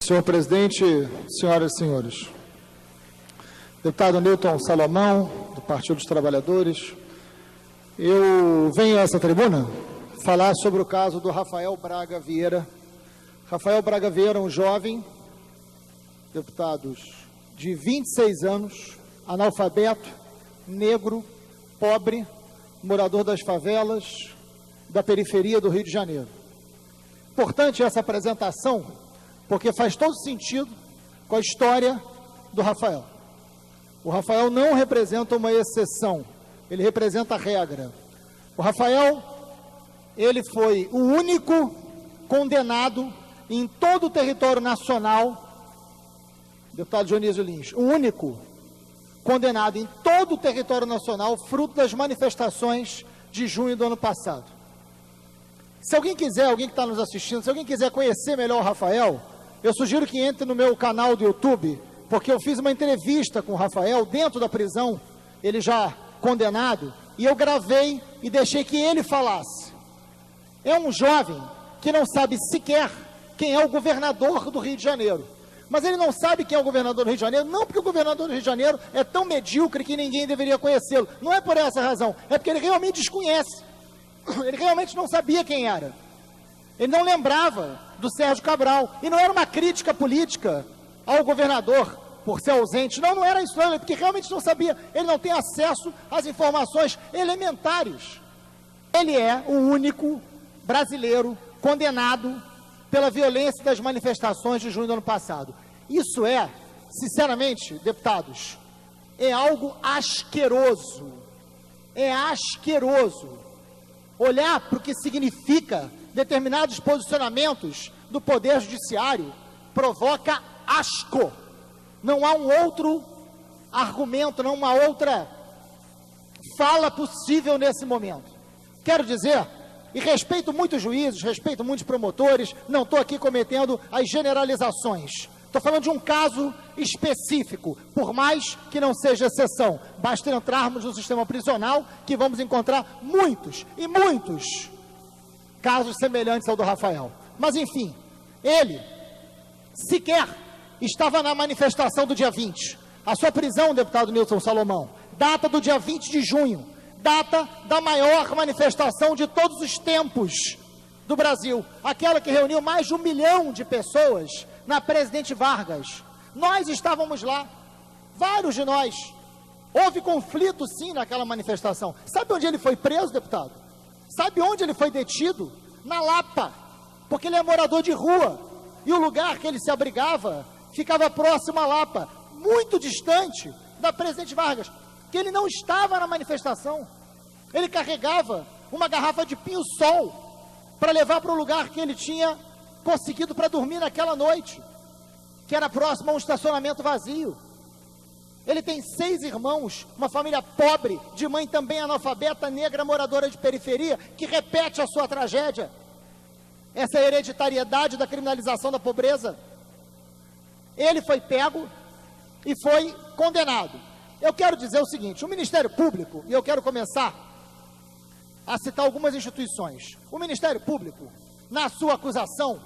Senhor presidente, senhoras e senhores, deputado Newton Salomão, do Partido dos Trabalhadores, eu venho a essa tribuna falar sobre o caso do Rafael Braga Vieira. Rafael Braga Vieira é um jovem, deputados, de 26 anos, analfabeto, negro, pobre, morador das favelas, da periferia do Rio de Janeiro. Importante essa apresentação, porque faz todo sentido com a história do Rafael. O Rafael não representa uma exceção, ele representa a regra. O Rafael, ele foi o único condenado em todo o território nacional, deputado Dionísio Lins, o único condenado em todo o território nacional, fruto das manifestações de junho do ano passado. Se alguém quiser, alguém que está nos assistindo, se alguém quiser conhecer melhor o Rafael, eu sugiro que entre no meu canal do YouTube, porque eu fiz uma entrevista com o Rafael dentro da prisão, ele já condenado, e eu gravei e deixei que ele falasse. É um jovem que não sabe sequer quem é o governador do Rio de Janeiro. Mas ele não sabe quem é o governador do Rio de Janeiro, não porque o governador do Rio de Janeiro é tão medíocre que ninguém deveria conhecê-lo. Não é por essa razão, é porque ele realmente desconhece. Ele realmente não sabia quem era. Ele não lembrava do Sérgio Cabral. E não era uma crítica política ao governador por ser ausente. Não, não era isso, não, porque realmente não sabia. Ele não tem acesso às informações elementares. Ele é o único brasileiro condenado pela violência das manifestações de junho do ano passado. Isso é, sinceramente, deputados, é algo asqueroso. É asqueroso. Olhar para o que significa determinados posicionamentos do Poder Judiciário provoca asco. Não há um outro argumento, não há uma outra fala possível nesse momento. Quero dizer, e respeito muitos juízes, respeito muitos promotores, não estou aqui cometendo as generalizações. Estou falando de um caso específico, por mais que não seja exceção. Basta entrarmos no sistema prisional que vamos encontrar muitos e muitos casos semelhantes ao do Rafael. Mas enfim, ele sequer estava na manifestação do dia 20. A sua prisão, deputado Newton Salomão, data do dia 20 de junho, data da maior manifestação de todos os tempos do Brasil, aquela que reuniu mais de 1 milhão de pessoas na Presidente Vargas. Nós estávamos lá, vários de nós. Houve conflito sim naquela manifestação. Sabe onde ele foi preso, deputado? Sabe onde ele foi detido? Na Lapa, porque ele é morador de rua, e o lugar que ele se abrigava ficava próximo à Lapa, muito distante da Presidente Vargas, que ele não estava na manifestação. Ele carregava uma garrafa de pinho-sol para levar para o lugar que ele tinha conseguido para dormir naquela noite, que era próximo a um estacionamento vazio. Ele tem 6 irmãos, uma família pobre, de mãe também analfabeta, negra, moradora de periferia, que repete a sua tragédia. Essa hereditariedade da criminalização da pobreza. Ele foi pego e foi condenado. Eu quero dizer o seguinte, o Ministério Público, e eu quero começar a citar algumas instituições. O Ministério Público, na sua acusação,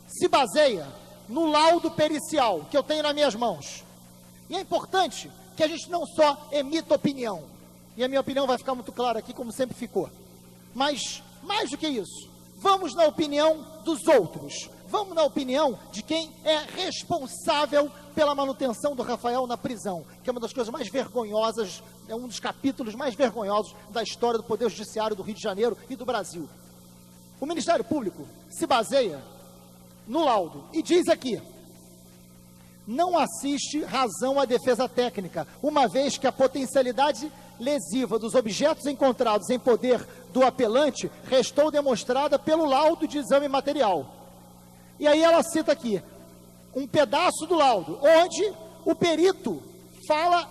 se baseia no laudo pericial que eu tenho nas minhas mãos. E é importante que a gente não só emita opinião, e a minha opinião vai ficar muito clara aqui, como sempre ficou, mas, mais do que isso, vamos na opinião dos outros, vamos na opinião de quem é responsável pela manutenção do Rafael na prisão, que é uma das coisas mais vergonhosas, é um dos capítulos mais vergonhosos da história do Poder Judiciário do Rio de Janeiro e do Brasil. O Ministério Público se baseia no laudo e diz aqui: não assiste razão à defesa técnica, uma vez que a potencialidade lesiva dos objetos encontrados em poder do apelante restou demonstrada pelo laudo de exame material. E aí ela cita aqui um pedaço do laudo, onde o perito fala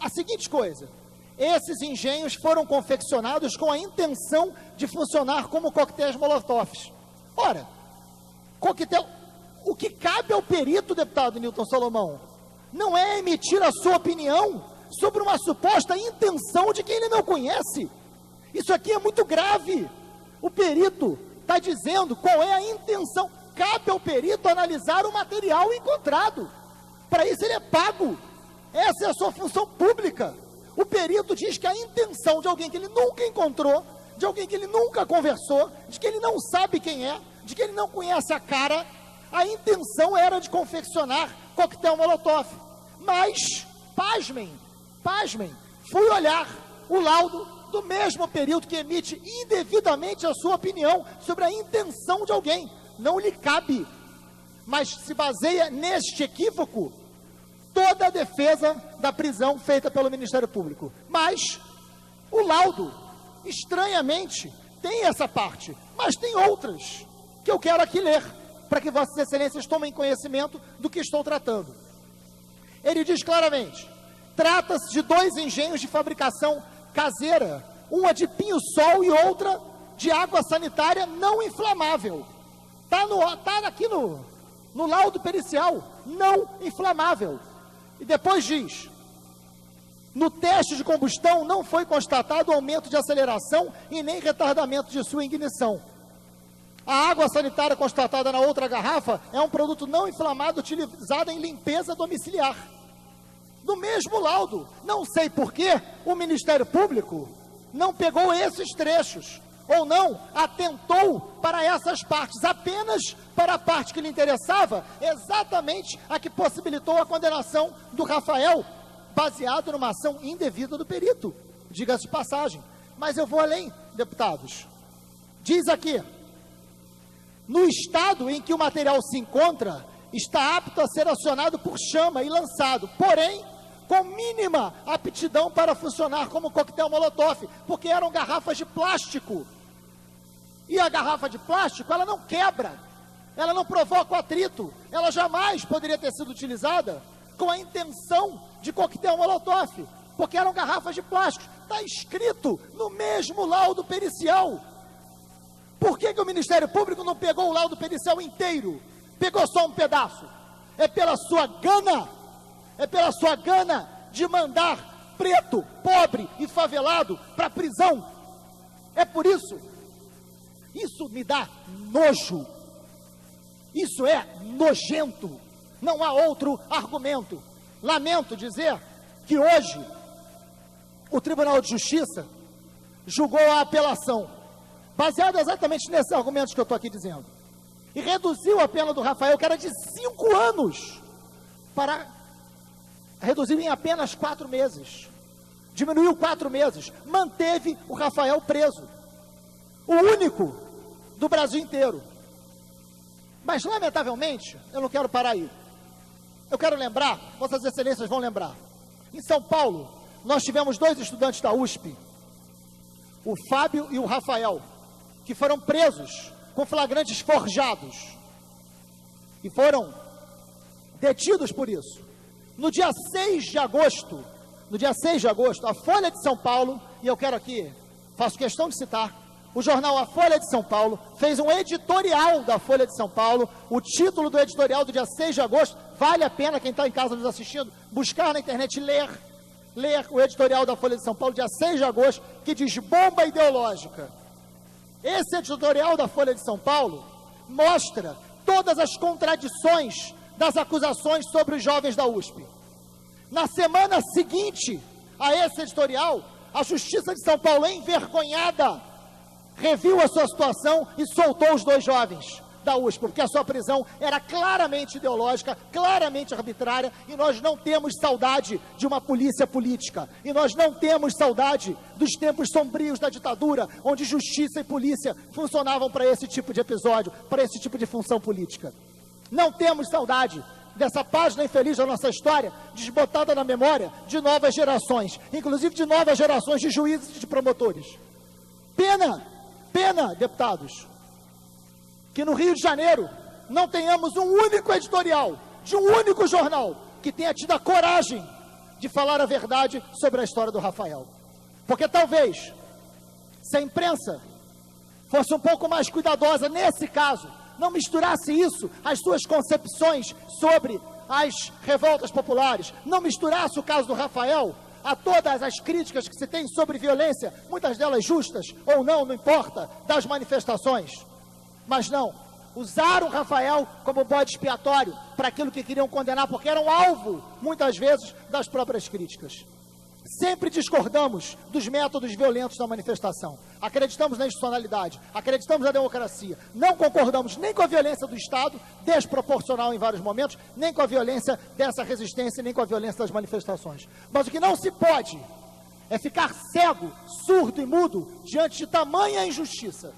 a seguinte coisa: esses engenhos foram confeccionados com a intenção de funcionar como coquetéis Molotov. Ora, coquetel, o que cabe ao perito, deputado Newton Salomão, não é emitir a sua opinião sobre uma suposta intenção de quem ele não conhece. Isso aqui é muito grave. O perito está dizendo qual é a intenção. cabe ao perito analisar o material encontrado. Para isso ele é pago. Essa é a sua função pública. O perito diz que a intenção de alguém que ele nunca encontrou, de alguém que ele nunca conversou, de que ele não sabe quem é, de que ele não conhece a cara, a intenção era de confeccionar coquetel Molotov. Mas, pasmem, fui olhar o laudo do mesmo perito que emite indevidamente a sua opinião sobre a intenção de alguém. Não lhe cabe, mas se baseia neste equívoco toda a defesa da prisão feita pelo Ministério Público. Mas o laudo, estranhamente, tem essa parte, mas tem outras que eu quero aqui ler, para que Vossas Excelências tomem conhecimento do que estou tratando. Ele diz claramente: trata-se de 2 engenhos de fabricação caseira, uma de pinho-sol e outra de água sanitária não inflamável. Está aqui no laudo pericial, não inflamável. E depois diz: no teste de combustão não foi constatado aumento de aceleração e nem retardamento de sua ignição. A água sanitária constatada na outra garrafa é um produto não inflamado utilizado em limpeza domiciliar. No mesmo laudo, não sei por que o Ministério Público não pegou esses trechos, ou não atentou para essas partes, apenas para a parte que lhe interessava, exatamente a que possibilitou a condenação do Rafael, baseado numa ação indevida do perito, diga-se de passagem. Mas eu vou além, deputados. Diz aqui: no estado em que o material se encontra, está apto a ser acionado por chama e lançado, porém, com mínima aptidão para funcionar como coquetel Molotov, porque eram garrafas de plástico. E a garrafa de plástico, ela não quebra, ela não provoca atrito, ela jamais poderia ter sido utilizada com a intenção de coquetel Molotov, porque eram garrafas de plástico. Está escrito no mesmo laudo pericial. Por que o Ministério Público não pegou o laudo pericial inteiro? Pegou só um pedaço? É pela sua gana de mandar preto, pobre e favelado para a prisão. É por isso. Isso me dá nojo. Isso é nojento. Não há outro argumento. Lamento dizer que hoje o Tribunal de Justiça julgou a apelação, baseado exatamente nesses argumentos que eu estou aqui dizendo, e reduziu a pena do Rafael, que era de 5 anos, para reduziu em apenas 4 meses. Diminuiu 4 meses, manteve o Rafael preso, o único do Brasil inteiro. Mas, lamentavelmente, eu não quero parar aí. Eu quero lembrar, Vossas Excelências vão lembrar, em São Paulo, nós tivemos 2 estudantes da USP, o Fábio e o Rafael, que foram presos com flagrantes forjados e foram detidos por isso. No dia 6 de agosto, a Folha de São Paulo, e eu quero aqui, faço questão de citar, o jornal A Folha de São Paulo fez um editorial da Folha de São Paulo. O título do editorial do dia 6 de agosto, vale a pena quem está em casa nos assistindo, buscar na internet e ler o editorial da Folha de São Paulo, dia 6 de agosto, que diz bomba ideológica. Esse editorial da Folha de São Paulo mostra todas as contradições das acusações sobre os jovens da USP. Na semana seguinte a esse editorial, a Justiça de São Paulo, envergonhada, reviu a sua situação e soltou os 2 jovens da USP, porque a sua prisão era claramente ideológica, claramente arbitrária, e nós não temos saudade de uma polícia política, e nós não temos saudade dos tempos sombrios da ditadura, onde justiça e polícia funcionavam para esse tipo de episódio, para esse tipo de função política. Não temos saudade dessa página infeliz da nossa história, desbotada na memória de novas gerações, inclusive de novas gerações de juízes e de promotores. Pena, deputados, que no Rio de Janeiro não tenhamos um único editorial de um único jornal que tenha tido a coragem de falar a verdade sobre a história do Rafael. Porque talvez, se a imprensa fosse um pouco mais cuidadosa nesse caso, não misturasse isso às suas concepções sobre as revoltas populares, não misturasse o caso do Rafael a todas as críticas que se tem sobre violência, muitas delas justas ou não, não importa, das manifestações. Mas não, usaram o Rafael como bode expiatório para aquilo que queriam condenar, porque eram alvo, muitas vezes, das próprias críticas. Sempre discordamos dos métodos violentos da manifestação. Acreditamos na institucionalidade, acreditamos na democracia. Não concordamos nem com a violência do Estado, desproporcional em vários momentos, nem com a violência dessa resistência, nem com a violência das manifestações. Mas o que não se pode é ficar cego, surdo e mudo diante de tamanha injustiça.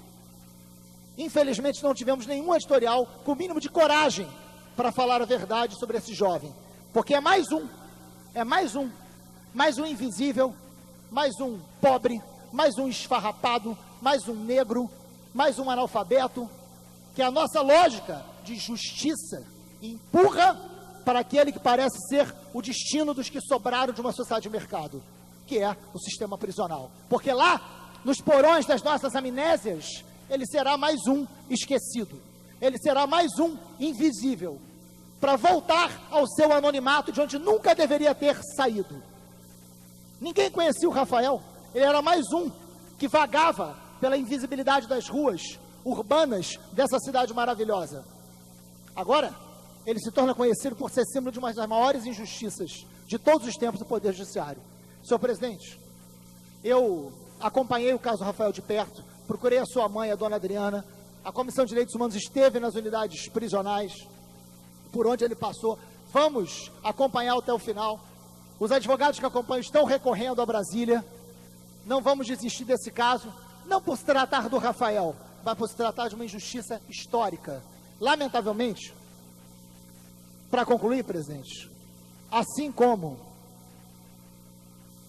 Infelizmente não tivemos nenhum editorial com o mínimo de coragem para falar a verdade sobre esse jovem. Porque é mais um invisível, mais um pobre, mais um esfarrapado, mais um negro, mais um analfabeto, que a nossa lógica de justiça empurra para aquele que parece ser o destino dos que sobraram de uma sociedade de mercado, que é o sistema prisional. Porque lá, nos porões das nossas amnésias, ele será mais um esquecido, ele será mais um invisível, para voltar ao seu anonimato de onde nunca deveria ter saído. Ninguém conhecia o Rafael, ele era mais um que vagava pela invisibilidade das ruas urbanas dessa cidade maravilhosa. Agora, ele se torna conhecido por ser símbolo de uma das maiores injustiças de todos os tempos do Poder Judiciário. Senhor presidente, eu acompanhei o caso Rafael de perto, procurei a sua mãe, a dona Adriana, a Comissão de Direitos Humanos esteve nas unidades prisionais, por onde ele passou. Vamos acompanhar até o final. Os advogados que acompanham estão recorrendo a Brasília. Não vamos desistir desse caso, não por se tratar do Rafael, mas por se tratar de uma injustiça histórica. Lamentavelmente, para concluir, presidente, assim como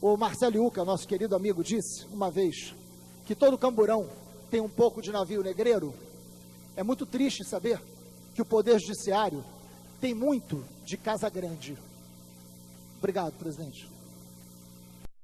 o Marcelo Iuca, nosso querido amigo, disse uma vez que todo camburão tem um pouco de navio negreiro, é muito triste saber que o Poder Judiciário tem muito de casa grande. Obrigado, presidente.